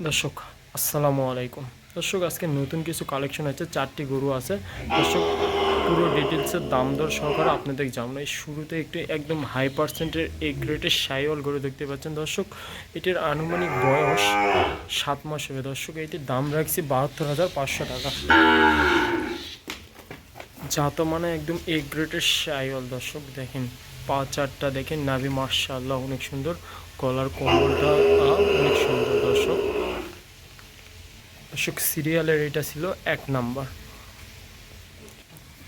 দর্শক আসসালামু আলাইকুম। দর্শক আজকে নতুন কিছু কালেকশন আছে, 4টি গরু আছে। দর্শক পুরো ডিটেলসের দাম দর সহকারে আপনাদের জানাবো। এই শুরুতে একটি একদম হাই পার্সেন্টের এ গ্রেটের সাইওয়াল গরু দেখতে পাচ্ছেন দর্শক। এটির আনুমানিক বয়স 7 মাস হবে দর্শক। এটির দাম রাখছি 72,500 টাকা। জাত মানে একদম এ গ্রেটের সাইওয়াল দর্শক। দেখেন পা চারটা দেখেন, নাভি মাশাআল্লাহ অনেক সুন্দর, গলার কোমলটা অনেক সুন্দর দর্শক। দর্শক সিরিয়ালের এটা ছিল 1 নাম্বার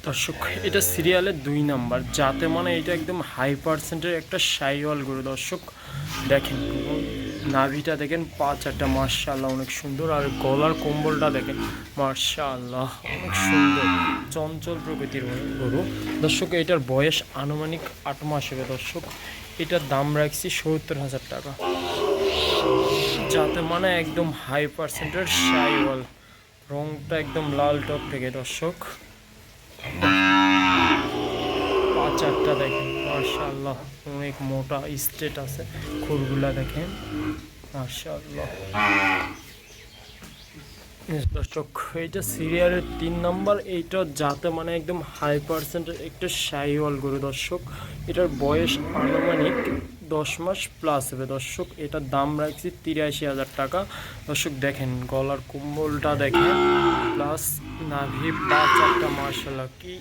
দর্শক, এটা সিরিয়ালের 2 নাম্বার। যাতে মানে এটা একদম হাই পার্সেন্টের একটা সাইওয়াল গরু দর্শক। দেখেন নাভিটা দেখেন, পা চারটা মাশাআল্লাহ অনেক সুন্দর, আর গলার কম্বলটা দেখেন মাশাআল্লাহ অনেক সুন্দর, চঞ্চল প্রকৃতির গরু দর্শক। এটার বয়স আনুমানিক 8 মাস হবে দর্শক। এটার দাম রাখছি 70,000 টাকা। যাতে মানে একদম হাই পার্সেন্টের সাইওয়াল, রংটা একদম লাল টক থেকে দর্শক। পা চারটা দেখেন মাশাআল্লাহ অনেক মোটা স্ট্রেট আছে, খুরগুলা দেখেন মাশাআল্লাহ দর্শক। এইটা সিরিয়ালের 3 নাম্বার। এইটা যাতে মানে একদম হাই পার্সেন্টের একটা সাইওয়াল গরু দর্শক। এটার বয়স আনুমানিক 10 মাস প্লাস হবে দর্শক। এটার দাম রাখছি 83,000 টাকা দর্শক। দেখেন গলার কুম্বলটা দেখেন, প্লাস নাভি পা চারটা মাশাআল্লাহ কি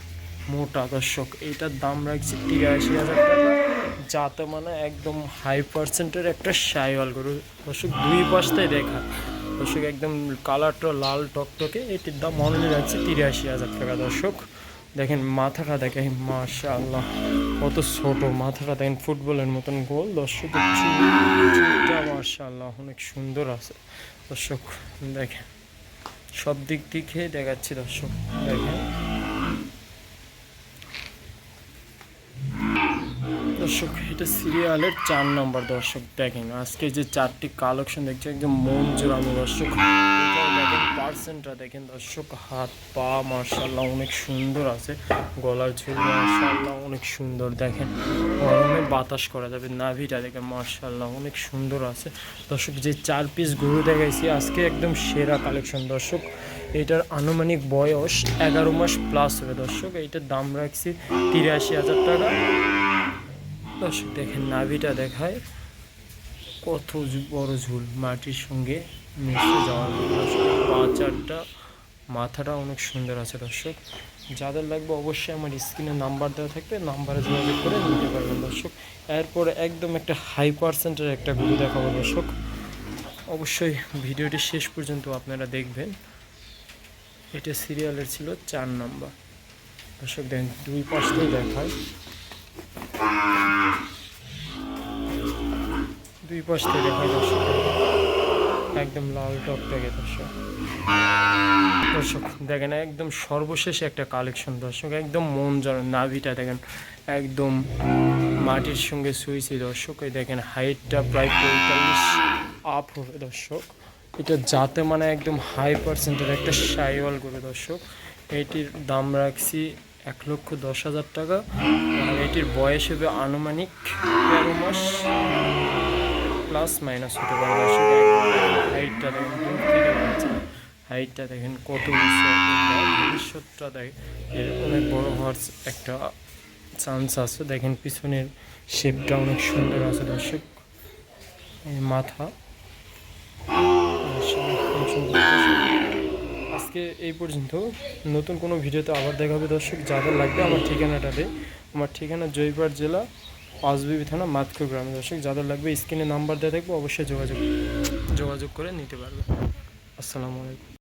মোটা দর্শক। এইটার দাম রাখছি 83,000 টাকা। যাতে মানে একদম হাই পার্সেন্টের একটা সাইওয়াল গরু দর্শক। দুই পাশটাই দেখা দর্শক, একদম কালারটা লাল টকটকে। এটির দাম অনলি রাখছি 83,000 টাকা দর্শক। দেখেন মাথাটা দেখেন মাশাআল্লাহ কত ছোট, মাথাটা দেখেন ফুটবলের মতন গোল দর্শক। চুলটা মাশাআল্লাহ অনেক সুন্দর আছে দর্শক। দেখেন সব দিক থেকে দেখাচ্ছি দর্শক। দেখেন দর্শক, এটা সিরিয়ালের 4 নম্বর দর্শক। দেখেন আজকে যে 4টি কালেকশন দেখছি একদম মন জোড়ানো দর্শক। দেখেন পার্সেন্টটা দেখেন দর্শক, হাত পা মাশাআল্লাহ অনেক সুন্দর আছে, গলার ঝুল মাশাআল্লাহ অনেক সুন্দর। দেখেন গরমে বাতাস করা যাবে। নাভিটা দেখেন মাশাআল্লাহ অনেক সুন্দর আছে দর্শক। যে 4 পিস গরু দেখাইছি আজকে একদম সেরা কালেকশন দর্শক। এটার আনুমানিক বয়স 11 মাস প্লাস হবে দর্শক। এইটার দাম রাখছি 83,000 টাকা দর্শক। দেখেন নাভিটা দেখায় কত বড় ঝুল, মাটির সঙ্গে মিশে যাওয়ার দর্শক। পা চারটা, মাথাটা অনেক সুন্দর আছে দর্শক। যাদের লাগবে অবশ্যই আমার স্ক্রিনে নাম্বার দেওয়া থাকবে, নাম্বারে যোগাযোগ করে নিতে পারবেন দর্শক। এরপরে একদম একটা হাই পার্সেন্টের একটা গরু দেখাবো দর্শক। অবশ্যই ভিডিওটি শেষ পর্যন্ত আপনারা দেখবেন। এটা সিরিয়ালের ছিল 4 নাম্বার দর্শক। দেখেন দুই পাশটাই দেখায়, দুই পাশ থেকে দেখায় দর্শক। একদম লাল টক থেকে দর্শক। দর্শক দেখেন একদম সর্বশেষ একটা কালেকশন দর্শক, একদম মন জড়ানো। নাভিটা দেখেন একদম মাটির সঙ্গে শুয়েছি দর্শক। এই দেখেন হাইটটা প্রায় 45 আপ হবে দর্শক। এটা যাতে মানে একদম হাই পার্সেন্টের একটা সাইওয়াল করে দর্শক। এটির দাম রাখছি 1,10,000 টাকা। আর এটির বয়স হবে আনুমানিক 13 মাস প্লাস মাইনাস হতে পারে দর্শক। হাইটটা দেখেন দূর থেকে পাচ্ছেন, হাইটটা দেখেন কত ভবিষ্যৎটা দেখেন এর অনেক বড় হওয়ার একটা চান্স আছে। দেখেন পিছনের শেপটা অনেক সুন্দর আছে দর্শক। মাথা আজকে এই পর্যন্ত। নতুন কোনো ভিডিওতে আবার দেখা হবে দর্শক। যাদের লাগবে আমার ঠিকানাটা দেয়। আমার ঠিকানা জয়পুরহাট জেলা, পাঁচবিবি থানা, মাতকুর গ্রামে দর্শক। যাদের লাগবে স্ক্রিনে নাম্বার দেওয়া থাকবে, অবশ্যই যোগাযোগ করে নিতে পারবে। আসসালামু আলাইকুম।